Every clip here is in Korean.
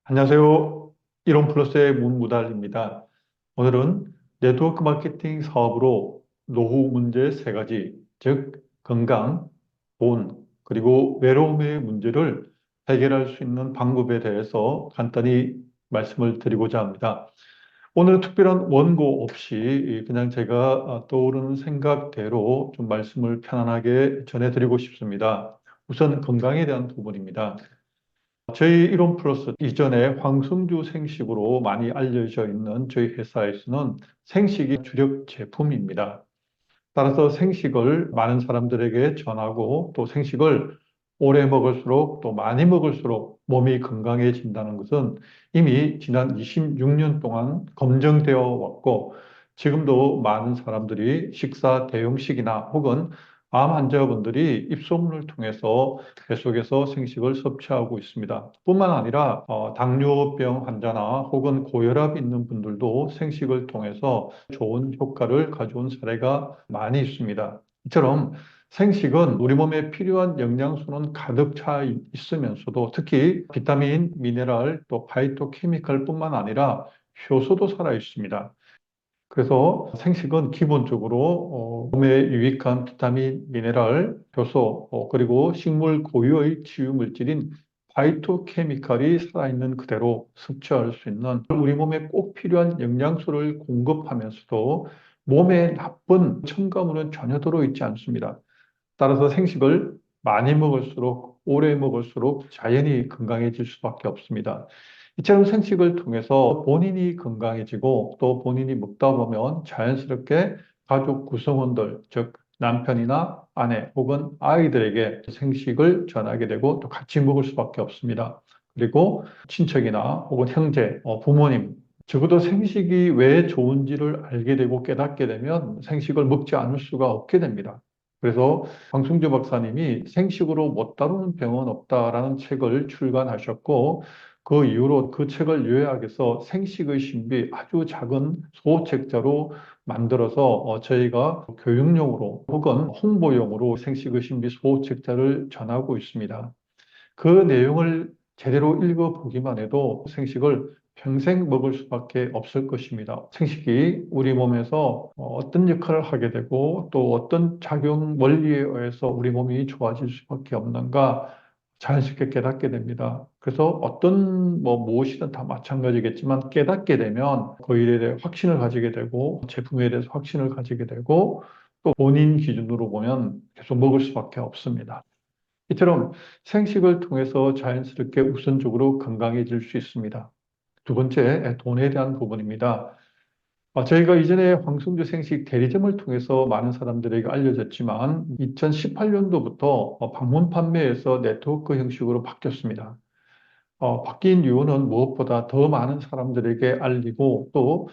안녕하세요. 이론 플러스의 문무달입니다. 오늘은 네트워크 마케팅 사업으로 노후 문제 세 가지, 즉 건강, 돈, 그리고 외로움의 문제를 해결할 수 있는 방법에 대해서 간단히 말씀을 드리고자 합니다. 오늘 특별한 원고 없이 그냥 제가 떠오르는 생각대로 좀 말씀을 편안하게 전해드리고 싶습니다. 우선 건강에 대한 부분입니다. 저희 이론 플러스 이전에 황성주 생식으로 많이 알려져 있는 저희 회사에서는 생식이 주력 제품입니다. 따라서 생식을 많은 사람들에게 전하고 또 생식을 오래 먹을수록 또 많이 먹을수록 몸이 건강해진다는 것은 이미 지난 26년 동안 검증되어 왔고 지금도 많은 사람들이 식사 대용식이나 혹은 암 환자분들이 입소문을 통해서 계속해서 생식을 섭취하고 있습니다. 뿐만 아니라 당뇨병 환자나 혹은 고혈압 있는 분들도 생식을 통해서 좋은 효과를 가져온 사례가 많이 있습니다. 이처럼 생식은 우리 몸에 필요한 영양소는 가득 차 있으면서도 특히 비타민, 미네랄, 또 파이토케미칼뿐만 아니라 효소도 살아 있습니다. 그래서 생식은 기본적으로 몸에 유익한 비타민, 미네랄, 효소, 그리고 식물 고유의 치유물질인 파이토케미칼이 살아있는 그대로 섭취할 수 있는 우리 몸에 꼭 필요한 영양소를 공급하면서도 몸에 나쁜 첨가물은 전혀 들어있지 않습니다. 따라서 생식을 많이 먹을수록 오래 먹을수록 자연히 건강해질 수밖에 없습니다. 이처럼 생식을 통해서 본인이 건강해지고 또 본인이 먹다 보면 자연스럽게 가족 구성원들, 즉 남편이나 아내 혹은 아이들에게 생식을 전하게 되고 또 같이 먹을 수밖에 없습니다. 그리고 친척이나 혹은 형제, 부모님, 적어도 생식이 왜 좋은지를 알게 되고 깨닫게 되면 생식을 먹지 않을 수가 없게 됩니다. 그래서 황승주 박사님이 생식으로 못 다루는 병은 없다라는 책을 출간하셨고 그 이후로 그 책을 요약해서 생식의 신비 아주 작은 소책자로 만들어서 저희가 교육용으로 혹은 홍보용으로 생식의 신비 소책자를 전하고 있습니다. 그 내용을 제대로 읽어보기만 해도 생식을 평생 먹을 수밖에 없을 것입니다. 생식이 우리 몸에서 어떤 역할을 하게 되고 또 어떤 작용 원리에 의해서 우리 몸이 좋아질 수밖에 없는가 자연스럽게 깨닫게 됩니다. 그래서 어떤 무엇이든 다 마찬가지겠지만 깨닫게 되면 그 일에 대해 확신을 가지게 되고 제품에 대해서 확신을 가지게 되고 또 본인 기준으로 보면 계속 먹을 수밖에 없습니다. 이처럼 생식을 통해서 자연스럽게 우선적으로 건강해질 수 있습니다. 두 번째, 돈에 대한 부분입니다. 저희가 이전에 황성주 생식 대리점을 통해서 많은 사람들에게 알려졌지만 2018년도부터 방문 판매에서 네트워크 형식으로 바뀌었습니다. 바뀐 이유는 무엇보다 더 많은 사람들에게 알리고 또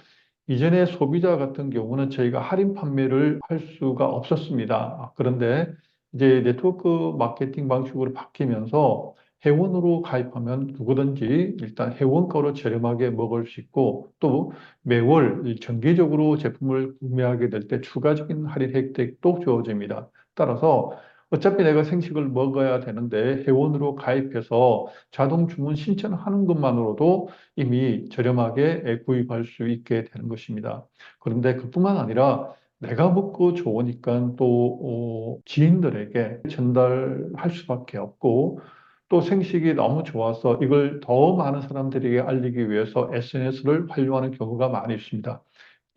이전에 소비자 같은 경우는 저희가 할인 판매를 할 수가 없었습니다. 그런데 이제 네트워크 마케팅 방식으로 바뀌면서 회원으로 가입하면 누구든지 일단 회원가로 저렴하게 먹을 수 있고 또 매월 정기적으로 제품을 구매하게 될 때 추가적인 할인 혜택도 주어집니다. 따라서 어차피 내가 생식을 먹어야 되는데 회원으로 가입해서 자동 주문 신청하는 것만으로도 이미 저렴하게 구입할 수 있게 되는 것입니다. 그런데 그뿐만 아니라 내가 먹고 좋으니까 또 지인들에게 전달할 수밖에 없고 또 생식이 너무 좋아서 이걸 더 많은 사람들에게 알리기 위해서 SNS를 활용하는 경우가 많이 있습니다.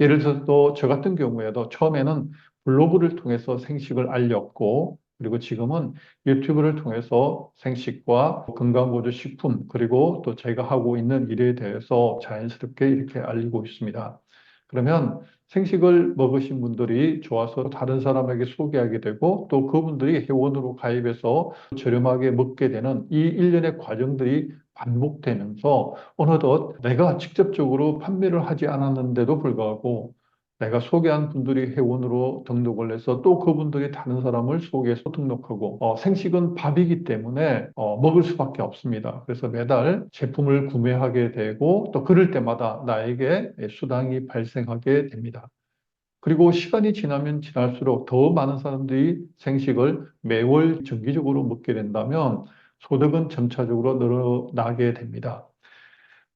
예를 들어서 또 저 같은 경우에도 처음에는 블로그를 통해서 생식을 알렸고 그리고 지금은 유튜브를 통해서 생식과 건강보조 식품 그리고 또 제가 하고 있는 일에 대해서 자연스럽게 이렇게 알리고 있습니다. 그러면 생식을 먹으신 분들이 좋아서 다른 사람에게 소개하게 되고 또 그분들이 회원으로 가입해서 저렴하게 먹게 되는 이 일련의 과정들이 반복되면서 어느덧 내가 직접적으로 판매를 하지 않았는데도 불구하고 내가 소개한 분들이 회원으로 등록을 해서 또 그분들이 다른 사람을 소개해서 등록하고 생식은 밥이기 때문에 먹을 수밖에 없습니다. 그래서 매달 제품을 구매하게 되고 또 그럴 때마다 나에게 수당이 발생하게 됩니다. 그리고 시간이 지나면 지날수록 더 많은 사람들이 생식을 매월 정기적으로 먹게 된다면 소득은 점차적으로 늘어나게 됩니다.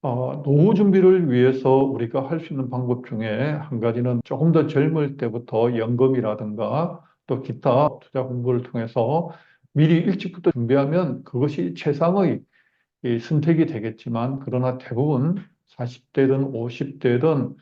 노후 준비를 위해서 우리가 할 수 있는 방법 중에 한 가지는 조금 더 젊을 때부터 연금이라든가 또 기타 투자 공부를 통해서 미리 일찍부터 준비하면 그것이 최상의 이 선택이 되겠지만, 그러나 대부분 40대든 50대든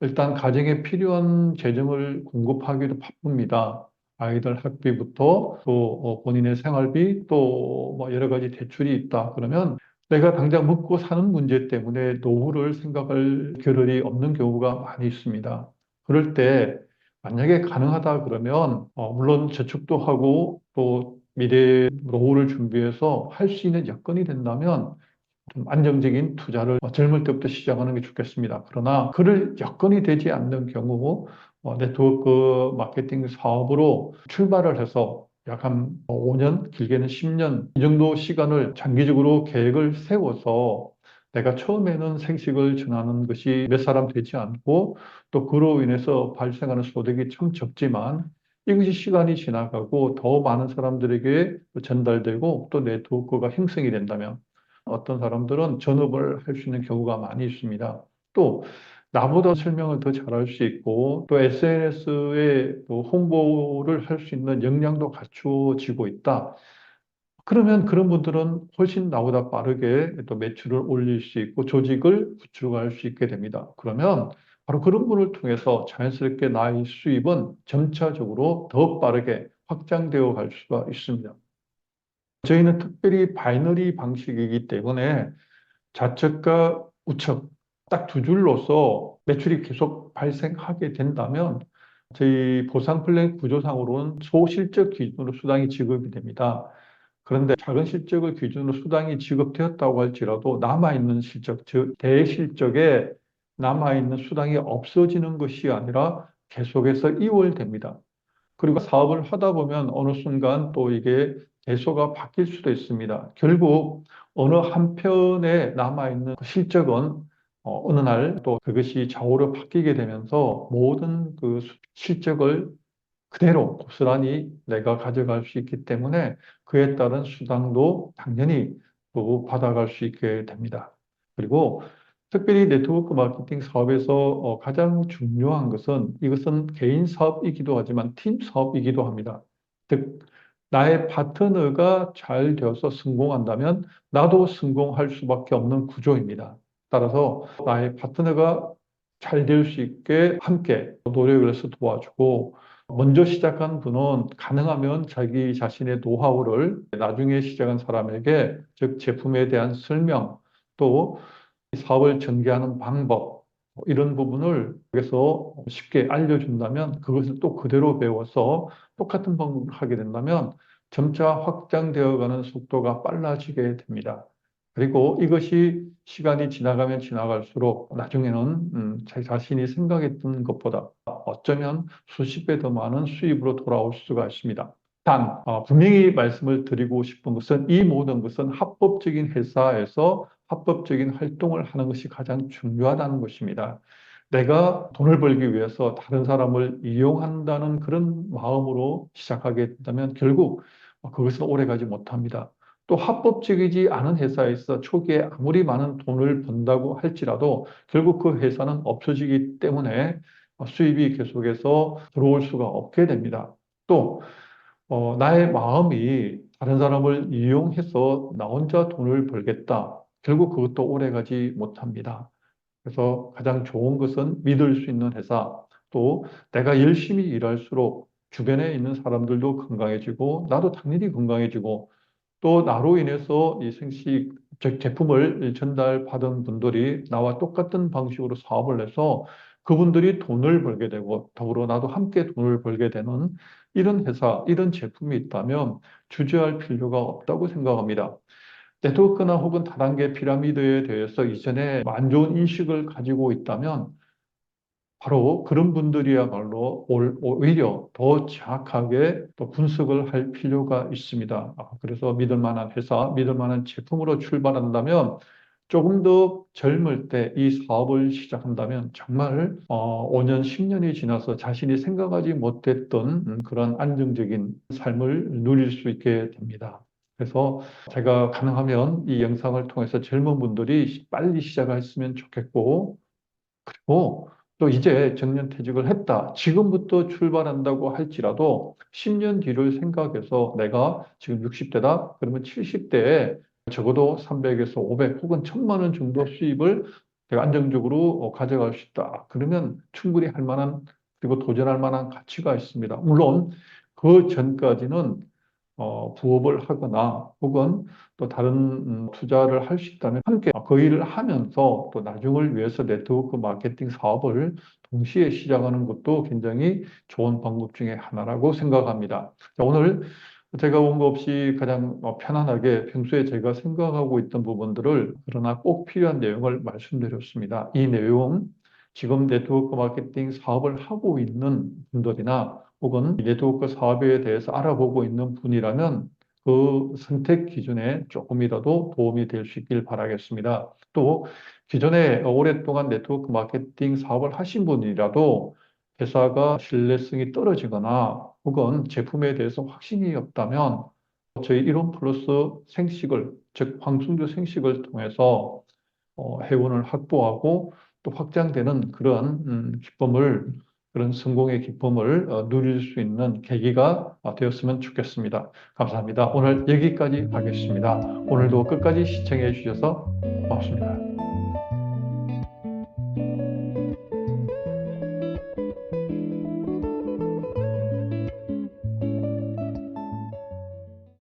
일단 가정에 필요한 재정을 공급하기도 바쁩니다. 아이들 학비부터 또 본인의 생활비 또 뭐 여러 가지 대출이 있다. 그러면 내가 당장 먹고 사는 문제 때문에 노후를 생각할 겨를이 없는 경우가 많이 있습니다. 그럴 때 만약에 가능하다 그러면 물론 저축도 하고 또 미래 노후를 준비해서 할 수 있는 여건이 된다면 좀 안정적인 투자를 젊을 때부터 시작하는 게 좋겠습니다. 그러나 그럴 여건이 되지 않는 경우 네트워크 마케팅 사업으로 출발을 해서 약 한 5년, 길게는 10년 이 정도 시간을 장기적으로 계획을 세워서 내가 처음에는 생식을 전하는 것이 몇 사람 되지 않고 또 그로 인해서 발생하는 소득이 참 적지만 이것이 시간이 지나가고 더 많은 사람들에게 전달되고 또 네트워크가 형성이 된다면 어떤 사람들은 전업을 할 수 있는 경우가 많이 있습니다. 또 나보다 설명을 더 잘할 수 있고 또 SNS에 또 홍보를 할 수 있는 역량도 갖추어지고 있다. 그러면 그런 분들은 훨씬 나보다 빠르게 또 매출을 올릴 수 있고 조직을 구축할 수 있게 됩니다. 그러면 바로 그런 분을 통해서 자연스럽게 나의 수입은 점차적으로 더 빠르게 확장되어 갈 수가 있습니다. 저희는 특별히 바이너리 방식이기 때문에 좌측과 우측 딱 두 줄로서 매출이 계속 발생하게 된다면 저희 보상 플랜 구조상으로는 소실적 기준으로 수당이 지급이 됩니다. 그런데 작은 실적을 기준으로 수당이 지급되었다고 할지라도 남아있는 실적, 즉 대실적에 남아있는 수당이 없어지는 것이 아니라 계속해서 이월됩니다. 그리고 사업을 하다 보면 어느 순간 또 이게 개소가 바뀔 수도 있습니다. 결국 어느 한편에 남아있는 그 실적은 어느 날 또 그것이 좌우로 바뀌게 되면서 모든 그 실적을 그대로 고스란히 내가 가져갈 수 있기 때문에 그에 따른 수당도 당연히 또 받아갈 수 있게 됩니다. 그리고 특별히 네트워크 마케팅 사업에서 가장 중요한 것은 이것은 개인 사업이기도 하지만 팀 사업이기도 합니다. 즉, 나의 파트너가 잘 되어서 성공한다면 나도 성공할 수밖에 없는 구조입니다. 따라서 나의 파트너가 잘 될 수 있게 함께 노력을 해서 도와주고 먼저 시작한 분은 가능하면 자기 자신의 노하우를 나중에 시작한 사람에게 즉 제품에 대한 설명 또 사업을 전개하는 방법 이런 부분을 여기서 쉽게 알려준다면 그것을 또 그대로 배워서 똑같은 방법을 하게 된다면 점차 확장되어 가는 속도가 빨라지게 됩니다. 그리고 이것이 시간이 지나가면 지나갈수록 나중에는 자기 자신이 생각했던 것보다 어쩌면 수십 배 더 많은 수입으로 돌아올 수가 있습니다. 단, 분명히 말씀을 드리고 싶은 것은 이 모든 것은 합법적인 회사에서 합법적인 활동을 하는 것이 가장 중요하다는 것입니다. 내가 돈을 벌기 위해서 다른 사람을 이용한다는 그런 마음으로 시작하게 된다면 결국 그것은 오래가지 못합니다. 또 합법적이지 않은 회사에서 초기에 아무리 많은 돈을 번다고 할지라도 결국 그 회사는 없어지기 때문에 수입이 계속해서 들어올 수가 없게 됩니다. 또 나의 마음이 다른 사람을 이용해서 나 혼자 돈을 벌겠다. 결국 그것도 오래가지 못합니다. 그래서 가장 좋은 것은 믿을 수 있는 회사, 또 내가 열심히 일할수록 주변에 있는 사람들도 건강해지고, 나도 당연히 건강해지고, 또 나로 인해서 이 생식, 즉 제품을 전달받은 분들이 나와 똑같은 방식으로 사업을 해서 그분들이 돈을 벌게 되고 더불어 나도 함께 돈을 벌게 되는 이런 회사, 이런 제품이 있다면 주저할 필요가 없다고 생각합니다. 네트워크나 혹은 다단계 피라미드에 대해서 이전에 안 좋은 인식을 가지고 있다면 바로 그런 분들이야말로 오히려 더 정확하게 또 분석을 할 필요가 있습니다. 그래서 믿을 만한 회사, 믿을 만한 제품으로 출발한다면 조금 더 젊을 때 이 사업을 시작한다면 정말 5년, 10년이 지나서 자신이 생각하지 못했던 그런 안정적인 삶을 누릴 수 있게 됩니다. 그래서 제가 가능하면 이 영상을 통해서 젊은 분들이 빨리 시작했으면 좋겠고, 또 이제 정년퇴직을 했다. 지금부터 출발한다고 할지라도 10년 뒤를 생각해서 내가 지금 60대다. 그러면 70대에 적어도 300에서 500 혹은 1000만 원 정도 수입을 내가 안정적으로 가져갈 수 있다. 그러면 충분히 할 만한 그리고 도전할 만한 가치가 있습니다. 물론 그 전까지는 부업을 하거나 혹은 또 다른 투자를 할 수 있다면 함께 그 일을 하면서 또 나중을 위해서 네트워크 마케팅 사업을 동시에 시작하는 것도 굉장히 좋은 방법 중에 하나라고 생각합니다. 자, 오늘 제가 원고 없이 가장 편안하게 평소에 제가 생각하고 있던 부분들을 그러나 꼭 필요한 내용을 말씀드렸습니다. 이 내용 지금 네트워크 마케팅 사업을 하고 있는 분들이나 혹은 네트워크 사업에 대해서 알아보고 있는 분이라면 그 선택 기준에 조금이라도 도움이 될 수 있길 바라겠습니다. 또 기존에 오랫동안 네트워크 마케팅 사업을 하신 분이라도 회사가 신뢰성이 떨어지거나 혹은 제품에 대해서 확신이 없다면 저희 이론 플러스 생식을, 즉 황충주 생식을 통해서 회원을 확보하고 또 확장되는 그런 기쁨을 그런 성공의 기쁨을 누릴 수 있는 계기가 되었으면 좋겠습니다. 감사합니다. 오늘 여기까지 하겠습니다. 오늘도 끝까지 시청해 주셔서 고맙습니다.